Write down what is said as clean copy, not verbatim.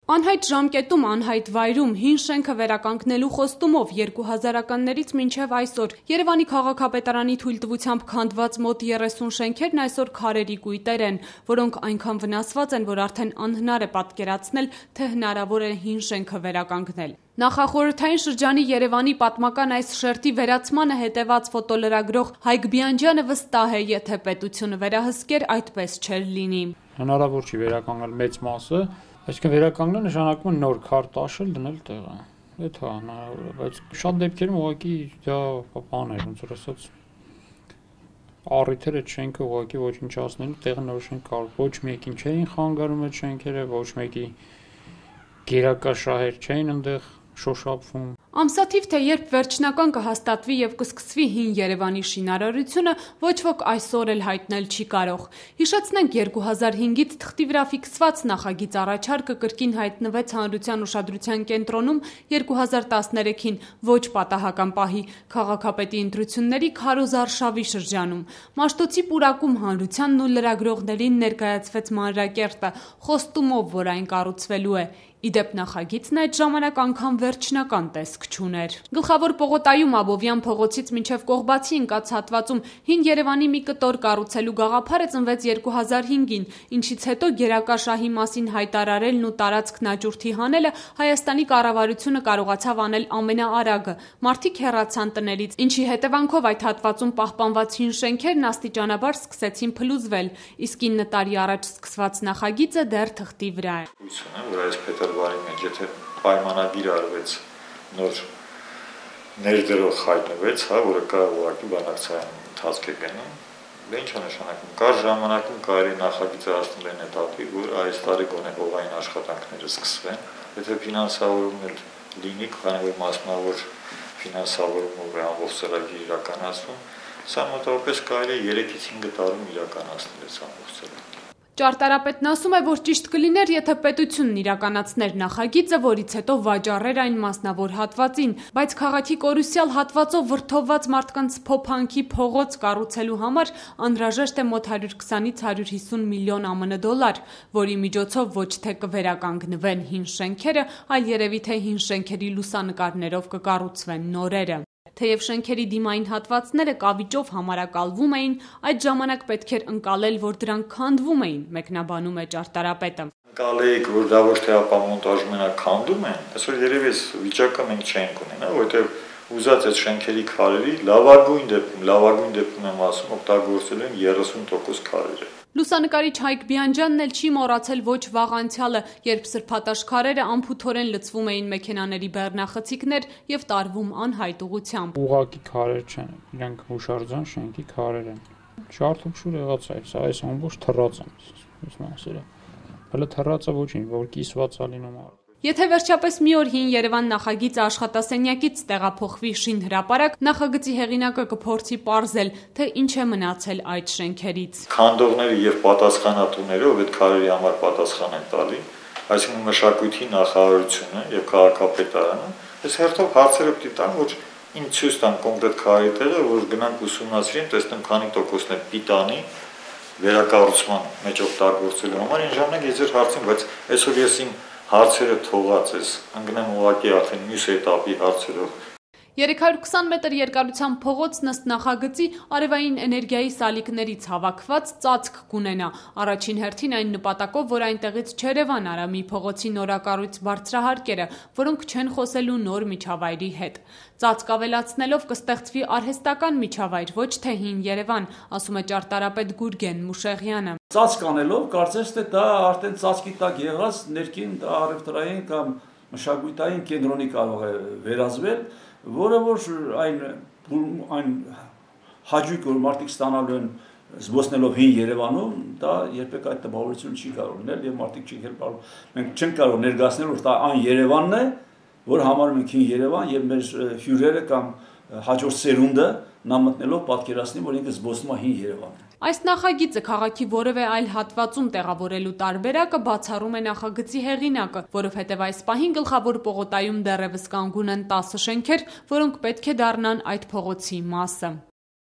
Անհայտ ժամկետում, անհայտ վայրում հին շենքը վերականգնելու խոստումով 2000-ականներից մինչև այսօր Երևանի քաղաքապետարանի թույլտվությամբ քանդված մոտ 30 շենքերն այսօր քարերի կույտեր են, որոնք այնքան վնասված են, որ արդեն անհնար է պատկերացնել, թե հնարավոր է հին շենքը վերականգնել։ Նախախորհրդային շրջանի Երևանի պատմական այս շերտի վերացմանը հետևած ֆոտոլրագրող Հայկ Բիանջյանը վստահ է, եթե պետությունը վերահսկեր, այդպես չէր լինի։ Հնարավոր չի վերականգնել մեծ մասը, այսինքն վերականգնել նշանակում է նոր քար տաշել, դնել տեղը։ Դա հնարավոր է, բայց շատ դեպքերում ուղղակի դա բան է, ոնց որ ասած առիթերը շենքը ուղղակի ոչնչացնելու տեղը նոր շենք կար։ Ոչ մեկին չէին խանգարում այդ շենքերը, ոչ մեկի գերակա շահեր չէին այնտեղ շոշափվում։ Ամսաթիվ թե երբ վերջնական կհաստատվի եւ կսկսվի հին Երևանի շինարարությունը, ոչ ոք այսօր էլ հայտնել չի կարող։ Հիշեցնենք 2005-ից թղթի վրա ֆիքսված նախագիծ առաջարկը կրկին հայտնվեց հանրության ուշադրության կենտրոնում 2013-ին ոչ պատահական պահի քաղաքապետի ընտրությունների քարոզարշավի շրջանում։ Մաշտոցի պուրակում հանրությանն ու լրագրողներին ներկայացվեց մանրակերտը, խոստումով, որ այն կառուցվելու է։ Իդեպ նախագիծն այդ ժամանակ անգամ վերջնական տեսք չուներ։ Գլխավոր Պողոտայում Աբովյան փողոցից մինչև Կողբացի ընկած հատվածում հին Երևանի մի կտոր կառուցելու գաղափարը ծնվեց 2005-ին, ինչից հետո գերակա շահի մասին հայտարարելն ու տարածքն աճուրդի հանելը Հայաստանի կառավարությունը կարողացավ անել ամենաարագը։ Մարդիկ հեռացան տներից, ինչի հետևանքով այդ հատվածում պահպանված հին շենքերն աստիճանաբար սկսեցին փլուզվել, իսկ 9 տարի առաջ սկսված նախագիծը դեռ թղթի վրա է։ Բարի մեջ, եթե պայմանագիր արվեց, նոր ներդրող հայտնվեց, որը կա ուղղակի բանակցային ընթացք է գնում, դա ինչ է նշանակում, կար ժամանակում կարելի նախագիծը հասնել այն էտապի, որ այս տարի գոնե հողային աշխատանքները սկսվեն, եթե ֆինանսավորումն էլ լինի, քանի որ մասնավոր ֆինանսավորումով է ամբողջ ծրագիրը իրականացվում, սա մոտավորապես կարելի է 3-ից 5 տարում իրականացնել այս ամբողջ ծրագիրը։ Ճարտարապետն ասում է, որ ճիշտ կլիներ, եթե պետությունն իրականացներ նախագիծը, որից հետո վաճառեր այն մասնավոր հատվածին, բայց քաղաքի կորուսյալ հատվածով վրդովված մարդկանց փոփանքի փողոց կառուցելու համար անհրաժեշտ է մոտ 120-ից 150 միլիոն ԱՄՆ դոլար, որի միջոցով ոչ թե կվերականգնվեն հին շենքերը, այլ երևի թե հին շենքերի լուսանկարներով կկառուցվեն նորերը։ Թեև շենքերի դիմային հատվածները կավիճով համարակալվում էին, այդ ժամանակ պետք էր ընկալել, որ դրանք քանդվում էին, մեկնաբանում է ճարտարապետը։ Ընկալեիք, որ դա ոչ թե ապամոնտաժ մենակ քանդում են, այսօր երևի այս վիճակը մենք չենք ունենա, որովհետև ուզած այդ շենքերի քարերի լավագույն դեպքում եմ ասում, օգտագործել են 30% քարերը։ Լուսանկարիչ Հայկ Բիանջյանն էլ չի մոռացել ոչ վաղ անցյալը, երբ սրբատաշ քարերը անփութորեն լցվում էին մեքենաների բեռնախցիկներ եւ տարվում անհայտ ուղղությամբ։ Ուղղակի քարեր չեն, իրանք հուշարձան շենքի քարեր են։ Շարթուփշուր եղած է, սա այս ամբողջ թռած են, այս մասերը։ Հələ թռածը ոչինչ, որ կիսված է լինում։ Եթե վերջապես մի օր հին Երևան նախագիծը աշխատասենյակից տեղափոխվի շին հրապարակ, նախագծի հեղինակը կփորձի պարզել, թե ինչ է մնացել այդ շենքերից։ Քանդողները եւ պատասխանատուները, ով այդ քարերի համար պատասխան են տալի, այսինքն մշակույթի նախարարությունը եւ քաղաքապետարանը, այս հերթով հարցերը պիտի տան, որ ինչ ցույց տան կոնկրետ քարերի տեղը, որ գնանք ուսումնասիրենք, տեսնենք քանի տոկոսն է պիտանի վերակառուցման մեջ օգտագործելու համար, այն ժամանակ ես ձեր հարցին, բայց այսօր ես իմ հարցերը թողած ես, ընկնեմ ուղղակի արդեն մյուս էտապի հարցերով։ 320 մետր երկարության փողոցն ըստ նախագծի արևային էներգիայի սալիկներից հավաքված ծածկ կունենա։ Առաջին հերթին այն նպատակով, որ այնտեղից չերևան Արամի փողոցի նորակառույց բարձրահարկերը, որոնք չեն խոսելու նոր միջավայրի հետ։ Ծածկ ավելացնելով կստեղծվի արհեստական միջավայր, ոչ թե հին Երևան, ասում է ճարտարապետ Գուրգեն Մուշեղյանը։ Ծածկ անելով, կարծես թե դա արդեն ծածկի տակ եղած ներքին առևտրային կամ մշակութային կենտրոնի կարող է վերածվել, որը որ այն հաճույք, որ մարդիկ ստանալու են զբոսնելով հին Երևանում, դա երբեք այդ տպավորություն չի կարող լինել եւ մարդիկ մենք չենք կարող ներկայացնել, որ դա այն Երևանն է, որ համարում ենք հին Երևան եւ մեր հյուրերը կամ հաջորդ սերունդը նա մտնելով պատկերացնի, որ ինքը զբոսնում է հին Երևան։ Այս նախագիծը քաղաքի որևէ այլ հատվածում տեղավորելու տարբերակը բացառում է նախագծի հեղինակը, որովհետև այս պահին գլխավոր Պողոտայում դեռևս կանգուն են 10 շենքեր, որոնք պետք է դառնան այդ փողոցի մասը։